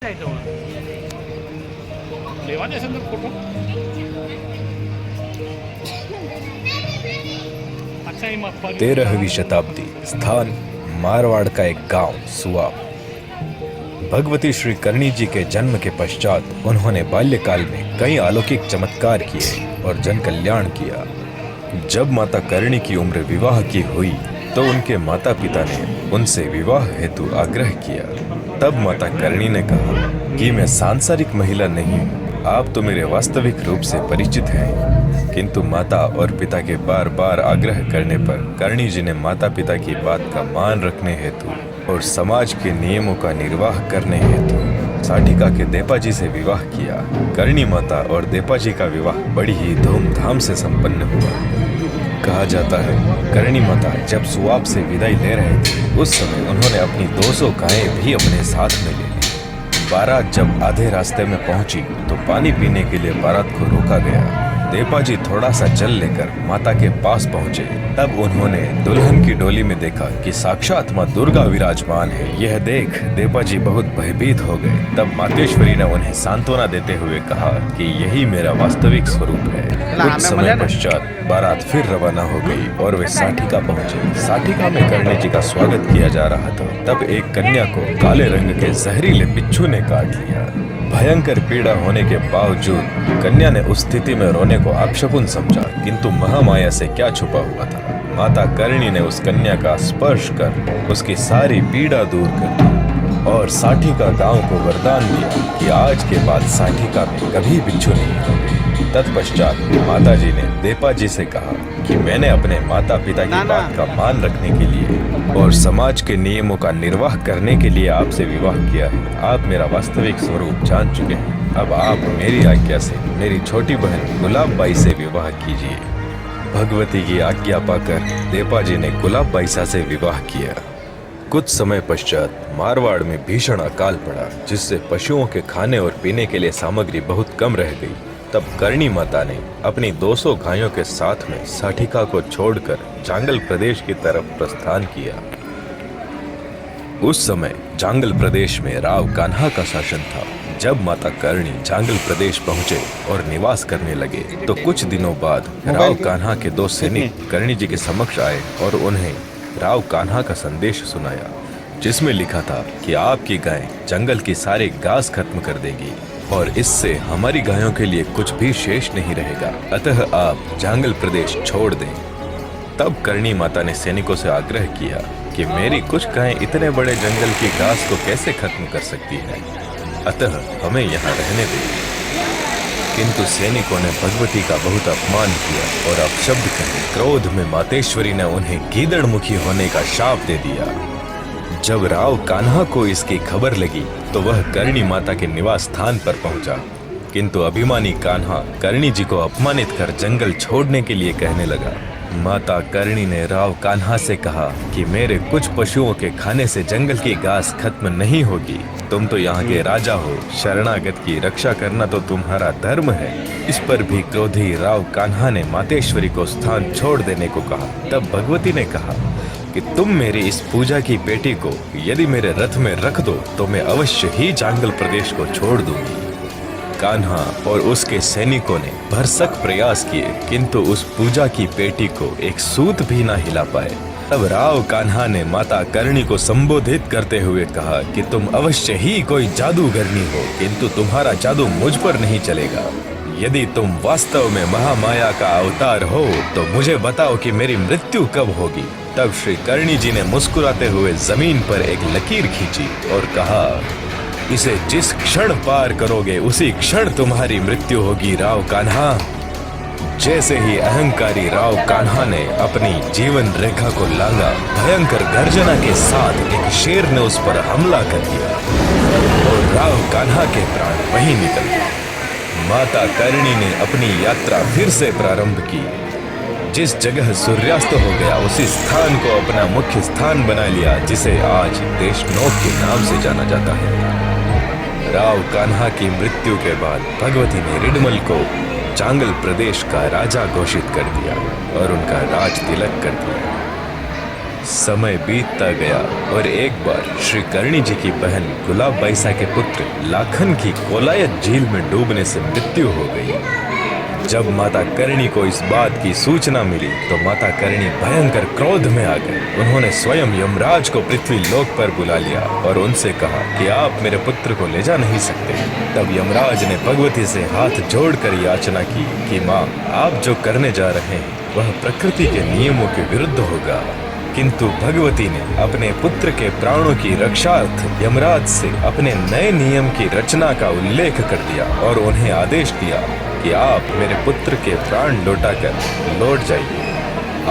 लेवा दे असेल तर फोटो. अच्छा ही मग 13वीं शताब्दी, स्थान मारवाड़ का एक गांव सुआप। भगवती श्री करणी जी के जन्म के पश्चात उन्होंने बाल्यकाल में कई अलौकिक चमत्कार किए और जन कल्याण किया। जब माता करणी की उम्र विवाह की हुई तो उनके माता पिता ने उनसे विवाह हेतु आग्रह किया। तब माता करणी ने कहा कि मैं सांसारिक महिला नहीं, आप तो मेरे वास्तविक रूप से परिचित हैं। किंतु माता और पिता के बार बार आग्रह करने पर करणी जी ने माता पिता की बात का मान रखने हेतु और समाज के नियमों का निर्वाह करने हेतु साठिका के देपाजी से विवाह किया। करणी माता और देपाजी का विवाह बड़ी ही धूमधाम से संपन्न हुआ। कहा जाता है करणी माता जब सुआप से विदाई ले रहे थे उस समय उन्होंने अपनी 200 गायें भी अपने साथ में ले ली। बारात जब आधे रास्ते में पहुंची तो पानी पीने के लिए बारात को रोका गया। देपाजी थोड़ा सा चल लेकर माता के पास पहुंचे। तब उन्होंने दुल्हन की डोली में देखा कि साक्षात मां दुर्गा विराजमान है। यह देख देपाजी बहुत भयभीत हो गए। तब मातेश्वरी ने उन्हें सांत्वना देते हुए कहा कि यही मेरा वास्तविक स्वरूप है। कुछ समय पश्चात बारात फिर रवाना हो गई और वे साठिका पहुंचे। साठिका में करणी जी का स्वागत किया जा रहा था। तब एक कन्या को काले रंग के जहरीले बिच्छू ने काट लिया। भयंकर पीड़ा होने के बावजूद कन्या ने उस स्थिति में रोने को अपशकुन समझा, किंतु महामाया से क्या छुपा हुआ था। माता करणी ने उस कन्या का स्पर्श कर उसकी सारी पीड़ा दूर कर दी और साठिका गांव को वरदान दिया कि आज के बाद साठिका में कभी बिच्छू नहीं होंगे। तत्पश्चात माता जी ने देपाजी से कहा कि मैंने अपने माता पिता की बात का मान रखने के लिए और समाज के नियमों का निर्वाह करने के लिए आपसे विवाह किया है। आप मेरा वास्तविक स्वरूप जान चुके हैं। अब आप मेरी आज्ञा से मेरी छोटी बहन गुलाब बाई से विवाह कीजिए। भगवती की आज्ञा पाकर देपाजी ने गुलाब बाई से विवाह किया। कुछ समय पश्चात मारवाड़ में भीषण अकाल पड़ा, जिससे पशुओं के खाने और पीने के लिए सामग्री बहुत कम रह गई। तब करणी माता ने अपनी 200 गायों के साथ में साठिका को छोड़कर जांगल प्रदेश की तरफ प्रस्थान किया। उस समय जांगल प्रदेश में राव कान्हा का शासन था। जब माता करणी जांगल प्रदेश पहुंचे और निवास करने लगे तो कुछ दिनों बाद राव कान्हा के 2 सैनिक करणी जी के समक्ष आए और उन्हें राव कान्हा का संदेश सुनाया, जिसमें लिखा था कि आपकी गाय जंगल की सारी घास खत्म कर देगी और इससे हमारी गायों के लिए कुछ भी शेष नहीं रहेगा, अतः आप जांगल प्रदेश छोड़ दें। तब करणी माता ने सैनिकों से आग्रह किया कि मेरी कुछ गायें इतने बड़े जंगल की घास को कैसे खत्म कर सकती है, अतः हमें यहाँ रहने दें। किंतु सैनिकों ने भगवती का बहुत अपमान किया और अपशब्द कहे। क्रोध में मातेश्वरी ने उन्हें गीदड़मुखी होने का शाप दे दिया। जब राव कान्हा को इसकी खबर लगी तो वह करणी माता के निवास स्थान पर पहुंचा, किंतु अभिमानी कान्हा करणी जी को अपमानित कर जंगल छोड़ने के लिए कहने लगा। माता करणी ने राव कान्हा से कहा कि मेरे कुछ पशुओं के खाने से जंगल की घास खत्म नहीं होगी। तुम तो यहाँ के राजा हो, शरणागत की रक्षा करना तो तुम्हारा धर्म है। इस पर भी क्रोधी राव कान्हा ने मातेश्वरी को स्थान छोड़ देने को कहा। तब भगवती ने कहा कि तुम मेरी इस पूजा की बेटी को यदि मेरे रथ में रख दो तो मैं अवश्य ही जांगल प्रदेश को छोड़ दूंगी। कान्हा और उसके सैनिकों ने भरसक प्रयास किए, किंतु उस पूजा की पेटी को एक सूत भी न हिला पाए। तब राव कान्हा ने माता करणी को संबोधित करते हुए कहा कि तुम अवश्य ही कोई जादूगरनी हो, किंतु तुम्हारा जादू मुझ पर नहीं चलेगा। यदि तुम वास्तव में महामाया का अवतार हो तो मुझे बताओ कि मेरी मृत्यु कब होगी। तब श्री करणी जी ने मुस्कुराते हुए जमीन पर एक लकीर खींची और कहा, इसे जिस क्षण पार करोगे उसी क्षण तुम्हारी मृत्यु होगी राव कान्हा। जैसे ही अहंकारी राव कान्हा ने अपनी जीवन रेखा को लांगा, भयंकर गर्जना के साथ एक शेर ने उस पर हमला कर दिया और राव कान्हा के प्राण वहीं निकल गए। माता करणी ने अपनी यात्रा फिर से प्रारंभ की। जिस जगह सूर्यास्त हो गया उसी स्थान को अपना मुख्य स्थान बना लिया, जिसे आज देशनोक के नाम से जाना जाता है। राव कान्हा की मृत्यु के बाद भगवती ने रिडमल को जांगल प्रदेश का राजा घोषित कर दिया और उनका राज तिलक कर दिया। समय बीतता गया और एक बार श्री करणी जी की बहन गुलाब बाईसा के पुत्र लाखन की कोलायत झील में डूबने से मृत्यु हो गई। जब माता करणी को इस बात की सूचना मिली तो माता करणी भयंकर क्रोध में आ गए। उन्होंने स्वयं यमराज को पृथ्वी लोक पर बुला लिया और उनसे कहा कि आप मेरे पुत्र को ले जा नहीं सकते। तब यमराज ने भगवती से हाथ जोड़कर याचना की कि माँ, आप जो करने जा रहे हैं वह प्रकृति के नियमों के विरुद्ध होगा। किंतु भगवती ने अपने पुत्र के प्राणों की रक्षार्थ यमराज से अपने नए नियम की रचना का उल्लेख कर दिया और उन्हें आदेश दिया कि आप मेरे पुत्र के प्राण लौटाकर लौट जाइए।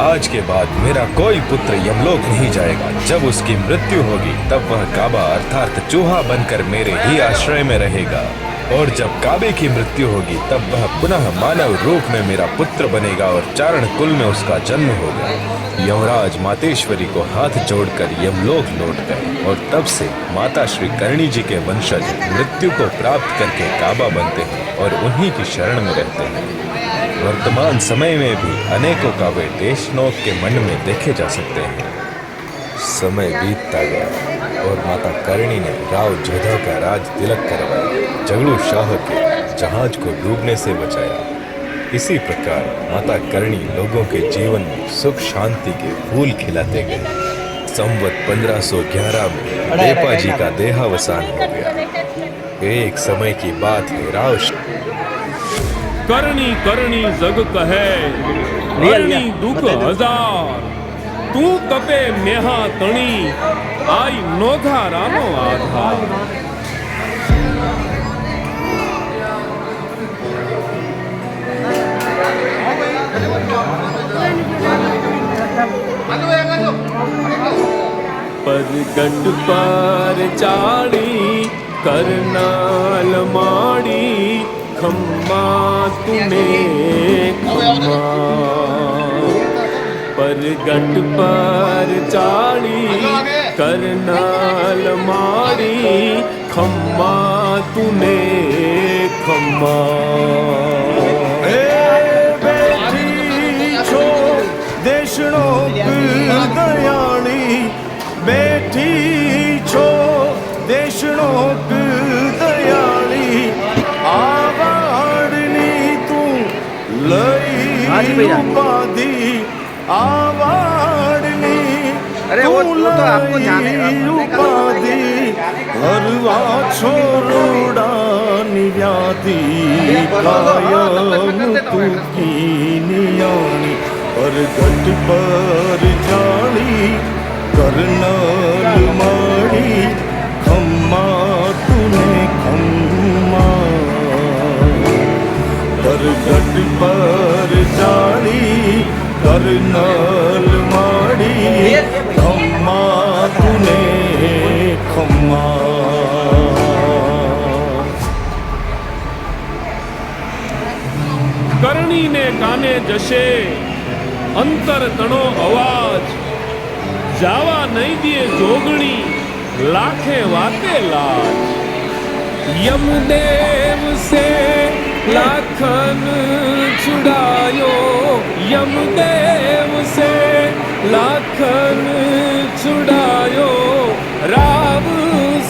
आज के बाद मेरा कोई पुत्र यमलोक नहीं जाएगा। जब उसकी मृत्यु होगी तब वह काबा अर्थात चूहा बनकर मेरे ही आश्रय में रहेगा और जब काबे की मृत्यु होगी तब वह पुनः मानव रूप में मेरा पुत्र बनेगा और चारण कुल में उसका जन्म होगा। यमराज मातेश्वरी को हाथ जोड़कर यमलोक लौट गए और तब से माता श्री करणी जी के वंशज मृत्यु को प्राप्त करके काबा बनते हैं और उन्हीं की शरण में रहते हैं। वर्तमान समय में भी अनेकों काबे देशनोक के मन में देखे जा सकते हैं। समय बीतता गया और माता करणी ने राव जोधा का राज तिलक करवाया, जगड़ू शाह के जहाज को डूबने से बचाया। इसी प्रकार माता करणी लोगों के जीवन में सुख शांति के फूल खिलाते गए। संवत 1511 में देपा जी का देहावसान हो गया। एक समय की बात है, राव करणी करणी जग कहे करणी दुख हजार तू तपे मेहा तणी आई नोधारानो आधार। परगट पर चाड़ी करनाल माड़ी खम्मा तूने खम्मा। परगट पर चाड़ी करनाल माड़ी खम्मा तूने खम्मा। बैठी छो देशनो दयाणी बैठी छो देशनो दयाणी आवाड़नी तू लई उपाधि आवाड़नी तू लई उपाधि हरवा छोरोड़ा निव्याधी कायम तू की नियाणी। परगट पर जानी करनाल माड़ी खम्मा तूने खम्मा। परगट पर जानी करनाल माड़ी खम्मा तूने खम्मा। करणी ने काने जशे अंतर तणो अवाज जावा नहीं दिए जोगणी लाखे वाते लाज। यमदेव से लाखन छुड़ायो यमदेव से लाखन छुड़ायो राव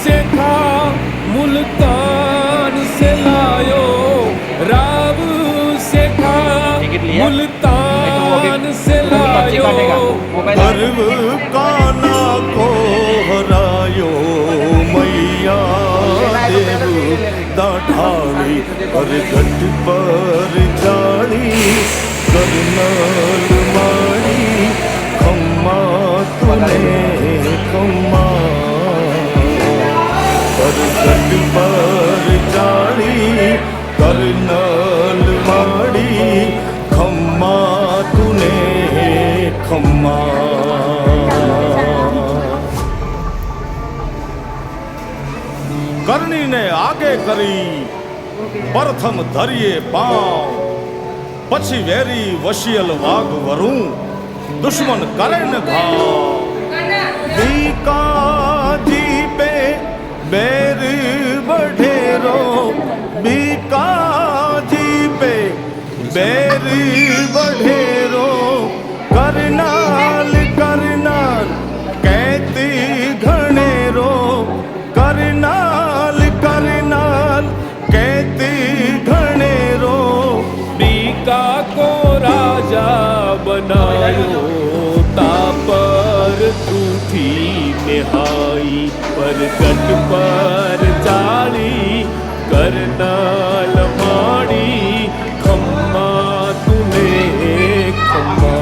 से खा मुल्तान से लायो राव से खा मुल्तान से लायो। गर्व काना को हरायो मैया देव दाढ़ानी। परगट पर जानी करनाल माड़ी खम्मा तूने खम्मा। परगट पर जानी करनाल माड़ी खम्मा तूने खम्मा। करणी ने आगे करी प्रथम धरिए पांव पछी वेरी वशियल वाग वरू दुश्मन करे न घाव। बीका जी पे बैर बढ़ेरो बीका जी पे बैर बढ़ेरो करनाल करनाल थी निहाई परगट पर जाली करनाल माड़ी खम्मा तूने खम्मा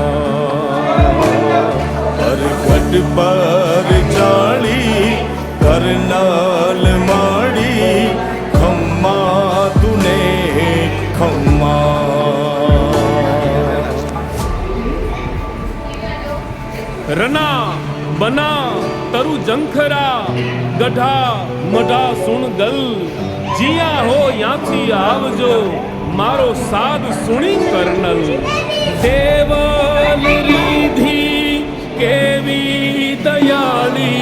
परगट पर जाली करनाल माड़ी खम्मा तूने खम्मा। रना बना तरु जंखरा गढ़ा मढ़ा सुन गल जिया हो यांथी आवजो मारो साध सुनी कर्नल देवल रिधी केवी दयाली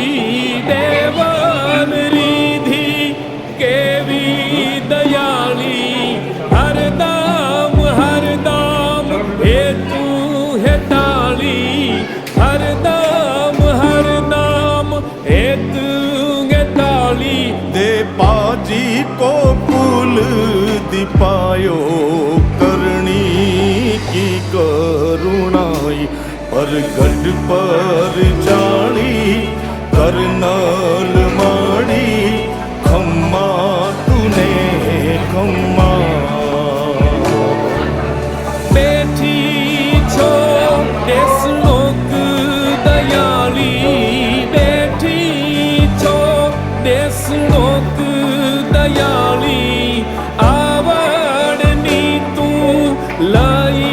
देवल रिधी केवी दयाली हरदम हरदम हे तू हे ताली हरदम हरदम हे तू हे ताली दे पाजी को कुल दिपायो करनी की करुणाई परगट पर जानी करनाल माड़ी खम्मा तूने खम्मा। बैठी छो देशलोक दयाली बैठी छो देशलोक दयाली आवड़नी तू लाई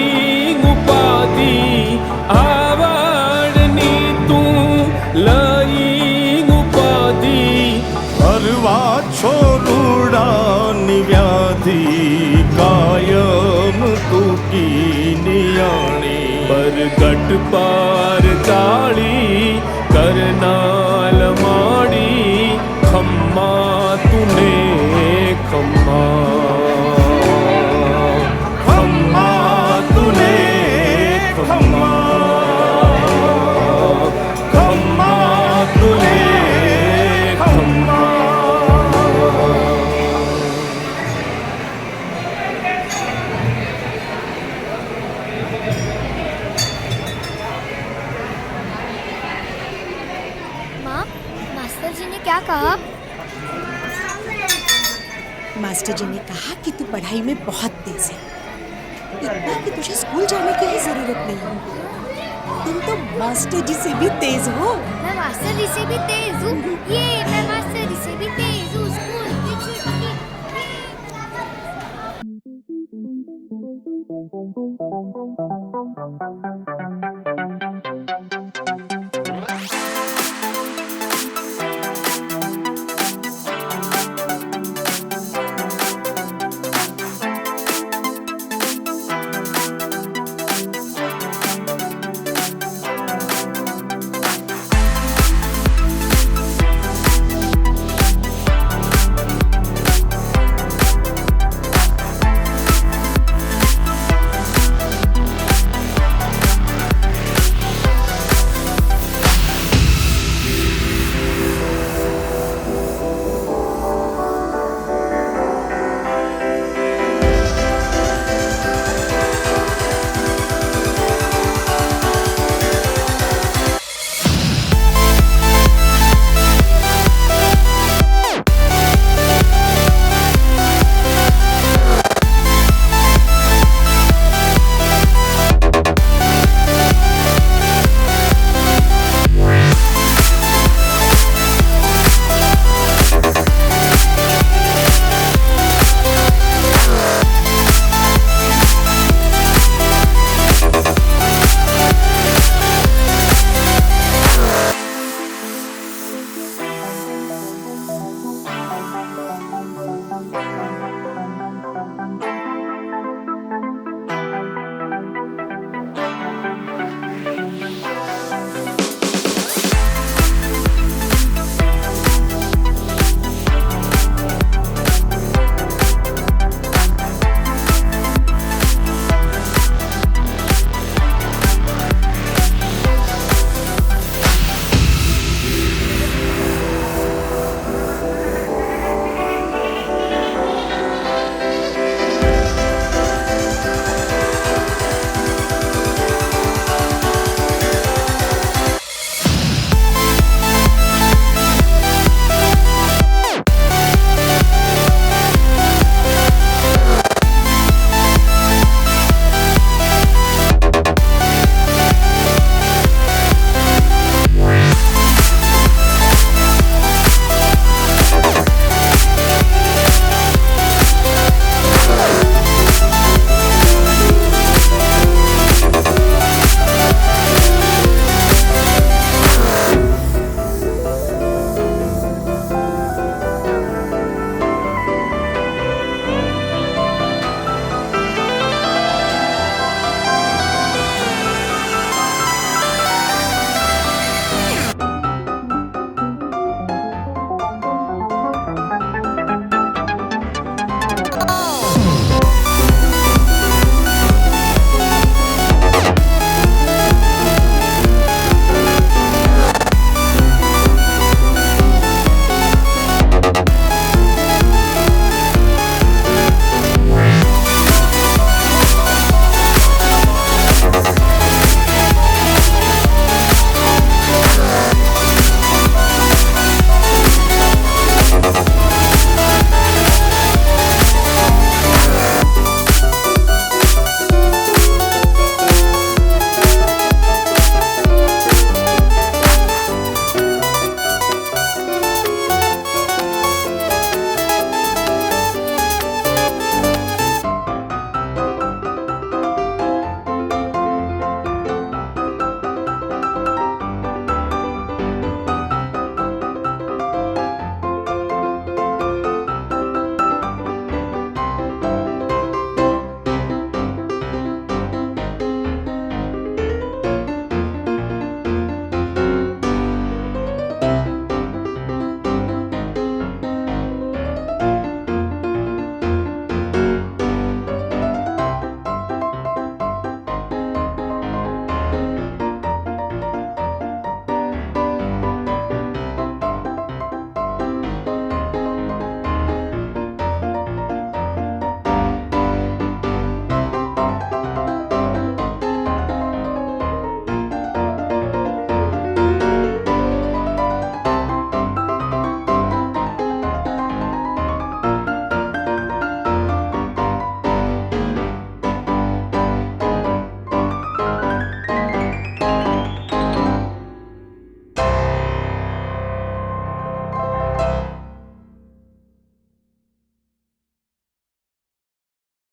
उपाधि आवड़नी तू लाई उपाधि हरवा छोरूड़ा निव्याधी कायम तू की नियाणी परगट पार जाली करनाल माड़ी खम्मा तूने खम्मा खम्मा तूने खम्मा खम्मा तूने खम्मा। माँ, मास्टर जी ने क्या कहा? मास्टर जी ने कहा कि तू पढ़ाई में बहुत तेज है, इतना कि तुझे स्कूल जाने की ही जरूरत नहीं। तुम तो मास्टर जी से भी तेज हो। मैं मास्टर जी से भी तेज हूँ। ये मैं मास्टर जी से भी तेज हूँ। स्कूल की छुट्टी।